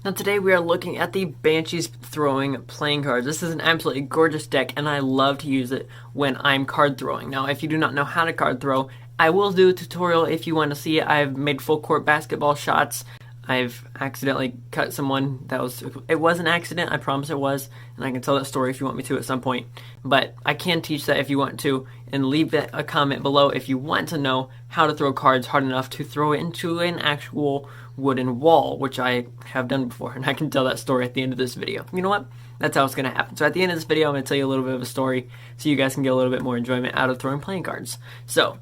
Now today we are looking at the Banshees throwing playing cards. This is an absolutely gorgeous deck and I love to use it when I'm card throwing. Now if you do not know how to card throw, I will do a tutorial if you want to see it. I've made full court basketball shots. I've accidentally cut someone. It was an accident, I promise it was, and I can tell that story if you want me to at some point. But I can teach that if you want to, and leave a comment below if you want to know how to throw cards hard enough to throw it into an actual wooden wall, which I have done before, and I can tell that story at the end of this video. You know what? That's how it's going to happen. So at the end of this video, I'm going to tell you a little bit of a story so you guys can get a little bit more enjoyment out of throwing playing cards. So,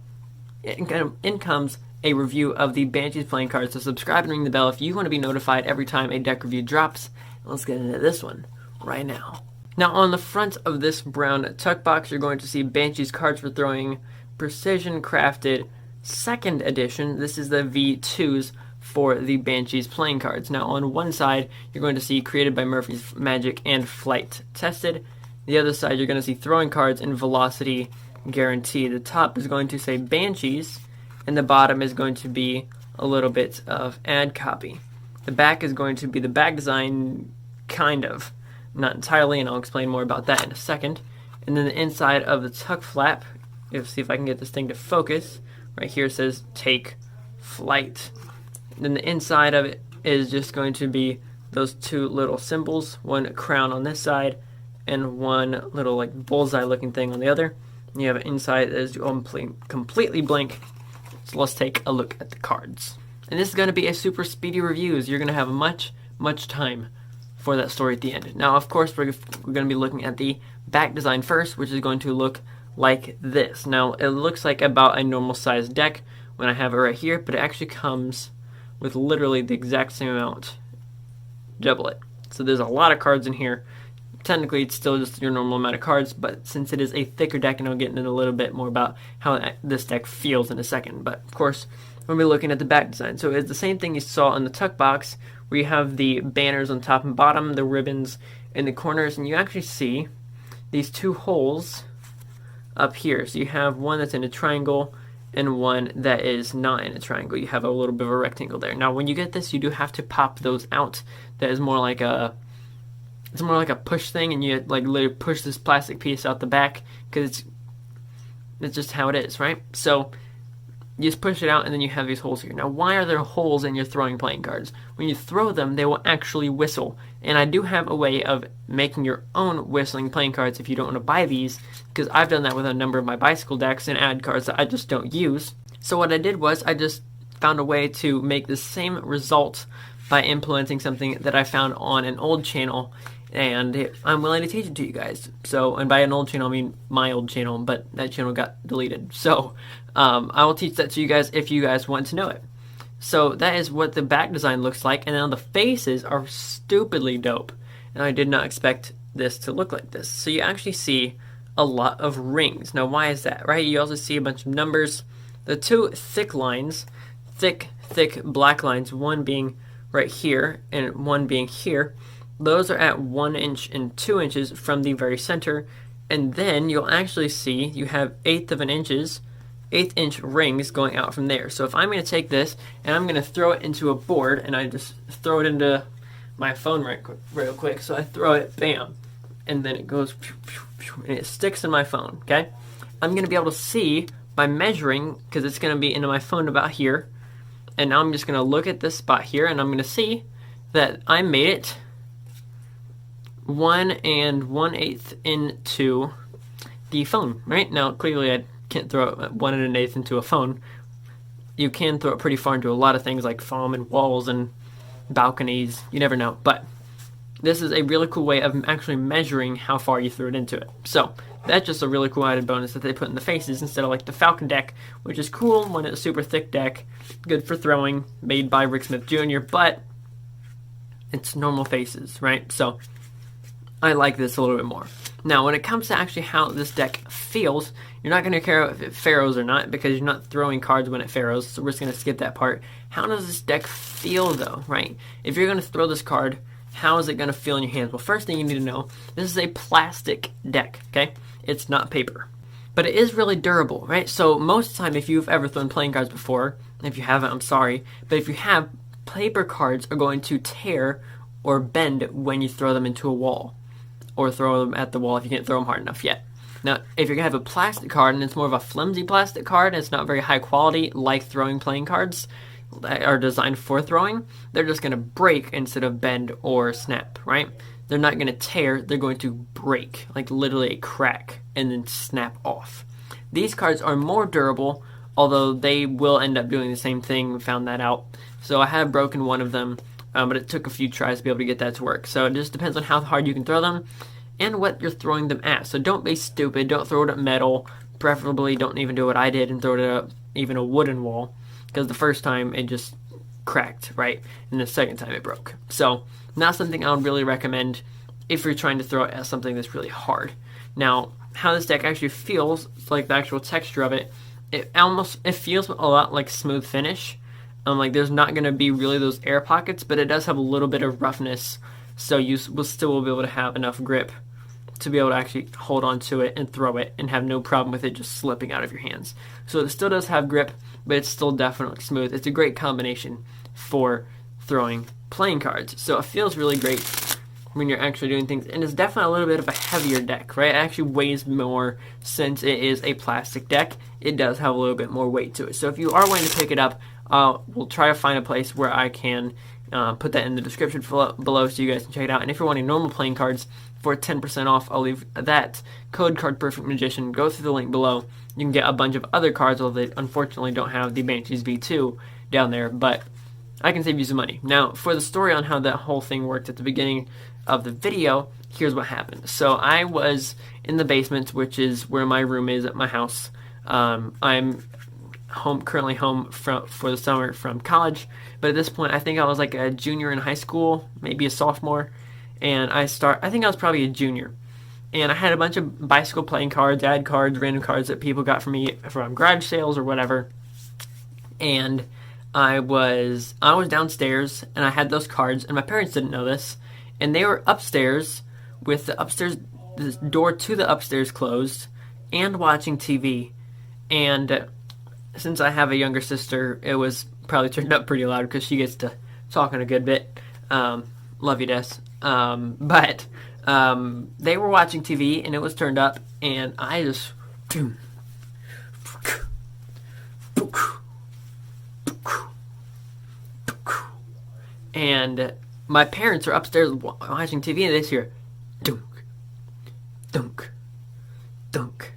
in comes a review of the Banshees playing cards, so subscribe and ring the bell if you want to be notified every time a deck review drops. Let's get into this one right now. Now on the front of this brown tuck box, you're going to see Banshees cards for throwing, precision crafted 2nd edition. This is the V2s for the Banshees playing cards. Now on one side, you're going to see created by Murphy's Magic and flight tested. The other side, you're going to see throwing cards and velocity guaranteed. The top is going to say Banshees, and the bottom is going to be a little bit of ad copy. The back is going to be the back design, kind of, not entirely, and I'll explain more about that in a second. And then the inside of the tuck flap, let's see if I can get this thing to focus, right here says take flight. And then the inside of it is just going to be those two little symbols, one crown on this side and one little like bullseye looking thing on the other. And you have an inside that is completely blank. So let's take a look at the cards. And this is going to be a super speedy review, so you're going to have much time for that story at the end. Now, of course, we're going to be looking at the back design first, which is going to look like this. Now, it looks like about a normal sized deck when I have it right here, but it actually comes with literally the exact same amount. Double it. So there's a lot of cards in here. Technically, it's still just your normal amount of cards, but since it is a thicker deck, and I'll get into a little bit more about how this deck feels in a second. But, of course, we'll be looking at the back design. So it's the same thing you saw in the tuck box, where you have the banners on top and bottom, the ribbons in the corners, and you actually see these two holes up here. So you have one that's in a triangle and one that is not in a triangle. You have a little bit of a rectangle there. Now, when you get this, you do have to pop those out. That is more like a... It's more like a push thing, and you like literally push this plastic piece out the back because it's just how it is, right? So you just push it out, and then you have these holes here. Now, why are there holes in your throwing playing cards? When you throw them, they will actually whistle. And I do have a way of making your own whistling playing cards if you don't want to buy these, because I've done that with a number of my bicycle decks and ad cards that I just don't use. So what I did was I just found a way to make the same result by implementing something that I found on an old channel, and I'm willing to teach it to you guys. So, and by an old channel, I mean my old channel, but that channel got deleted. So, I will teach that to you guys if you guys want to know it. So, that is what the back design looks like, and now the faces are stupidly dope. And I did not expect this to look like this. So, you actually see a lot of rings. Now, why is that, right? You also see a bunch of numbers. The two thick lines, thick black lines, one being right here and one being here, those are at 1 inch and 2 inches from the very center, and then you'll actually see you have 1/8 inch rings going out from there. So if I'm going to take this and I'm going to throw it into a board, and I just throw it into my phone real quick, so I throw it, bam, and then it goes and it sticks in my phone, okay? I'm going to be able to see by measuring, because it's going to be into my phone about here, and now I'm just going to look at this spot here, and I'm going to see that I made it 1 1/8 into the phone, right? Now, clearly I can't throw it 1 1/8 into a phone. You can throw it pretty far into a lot of things like foam and walls and balconies. You never know. But this is a really cool way of actually measuring how far you threw it into it. So that's just a really cool added bonus that they put in the faces instead of like the Falcon deck, which is cool when it's a super thick deck, good for throwing, made by Rick Smith Jr., but it's normal faces, right? So I like this a little bit more. Now, when it comes to actually how this deck feels, you're not going to care if it pharaohs or not, because you're not throwing cards when it pharaohs, so we're just going to skip that part. How does this deck feel, though, right? If you're going to throw this card, how is it going to feel in your hands? Well, first thing you need to know, this is a plastic deck, okay? It's not paper. But it is really durable, right? So most of the time, if you've ever thrown playing cards before, if you haven't, I'm sorry, but if you have, paper cards are going to tear or bend when you throw them into a wall, or throw them at the wall if you can't throw them hard enough yet. Now, if you're going to have a plastic card, and it's more of a flimsy plastic card, and it's not very high quality, like throwing playing cards that are designed for throwing, they're just going to break instead of bend or snap, right? They're not going to tear, they're going to break, like literally a crack, and then snap off. These cards are more durable, although they will end up doing the same thing. We found that out. So I have broken one of them, but it took a few tries to be able to get that to work. So it just depends on how hard you can throw them and what you're throwing them at. So don't be stupid. Don't throw it at metal. Preferably don't even do what I did and throw it at even a wooden wall, because the first time it just cracked, right? And the second time it broke. So not something I would really recommend if you're trying to throw it at something that's really hard. Now, how this deck actually feels, like the actual texture of it, it feels a lot like smooth finish. Like there's not going to be really those air pockets, but it does have a little bit of roughness, so you will still be able to have enough grip to be able to actually hold on to it and throw it and have no problem with it just slipping out of your hands. So it still does have grip, but it's still definitely smooth. It's a great combination for throwing playing cards. So it feels really great when you're actually doing things, and it's definitely a little bit of a heavier deck, right? It actually weighs more since it is a plastic deck. It does have a little bit more weight to it. So if you are wanting to pick it up, we'll try to find a place where I can put that in the description below so you guys can check it out. And if you're wanting normal playing cards for 10% off, I'll leave that code cardperfectmagician. Go through the link below. You can get a bunch of other cards, although they unfortunately don't have the Banshees V2 down there, but I can save you some money. Now, for the story on how that whole thing worked at the beginning of the video, here's what happened. So I was in the basement, which is where my room is at my house. I'm currently home for the summer from college, but at this point I think I was like a junior in high school, maybe a sophomore, and I think I was probably a junior, and I had a bunch of bicycle playing cards, ad cards, random cards that people got from me from garage sales or whatever, and I was downstairs and I had those cards, and my parents didn't know this, and they were upstairs with the door to the upstairs closed and watching TV. And since I have a younger sister, it was probably turned up pretty loud because she gets to talking a good bit. Love you, Des. But they were watching TV and it was turned up, and I just and my parents are upstairs watching TV, and they just hear dunk, dunk, dunk,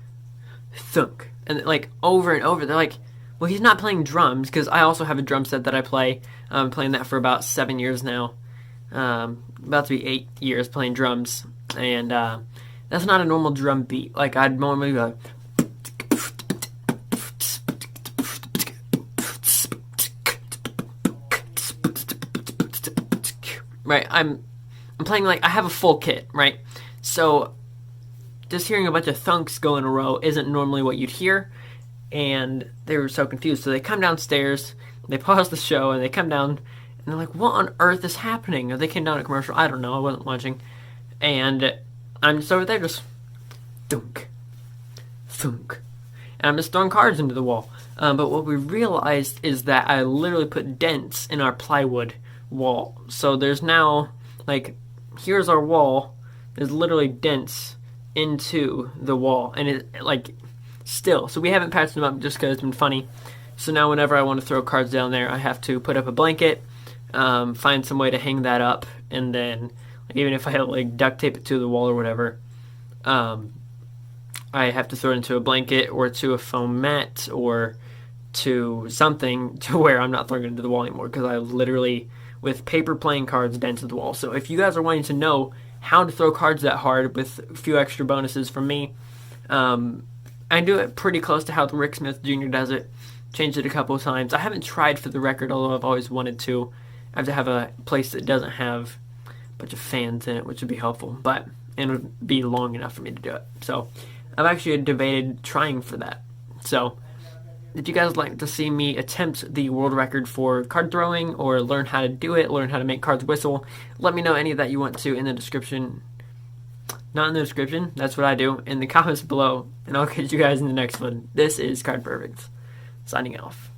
thunk, and like over and over. They're like, well, he's not playing drums, because I also have a drum set that I play. I'm playing that for about 7 years now. About to be 8 years playing drums, and that's not a normal drum beat. Like I'd normally go right. I'm playing like I have a full kit, right? So just hearing a bunch of thunks go in a row isn't normally what you'd hear, and they were so confused. So they come downstairs, they pause the show, and they come down, and they're like, what on earth is happening? Or they came down a commercial. I don't know. I wasn't watching. And I'm just over there just thunk, thunk. And I'm just throwing cards into the wall. But what we realized is that I literally put dents in our plywood wall. So there's now, like, here's our wall. There's literally dents into the wall. And it, like, still. So we haven't patched them up just because it's been funny. So now whenever I want to throw cards down there, I have to put up a blanket, find some way to hang that up, and then even if I have like duct tape it to the wall or whatever, I have to throw it into a blanket or to a foam mat or to something to where I'm not throwing it into the wall anymore, because I literally, with paper playing cards, dented the wall. So if you guys are wanting to know how to throw cards that hard with a few extra bonuses from me, I do it pretty close to how Rick Smith Jr. does it. Changed it a couple of times. I haven't tried for the record, although I've always wanted to. I have to have a place that doesn't have a bunch of fans in it, which would be helpful, but it would be long enough for me to do it. So I've actually debated trying for that. So if you guys like to see me attempt the world record for card throwing, or learn how to do it, learn how to make cards whistle, let me know any of that you want to in the description. Not in the description, that's what I do, in the comments below, and I'll catch you guys in the next one. This is Card Perfect, signing off.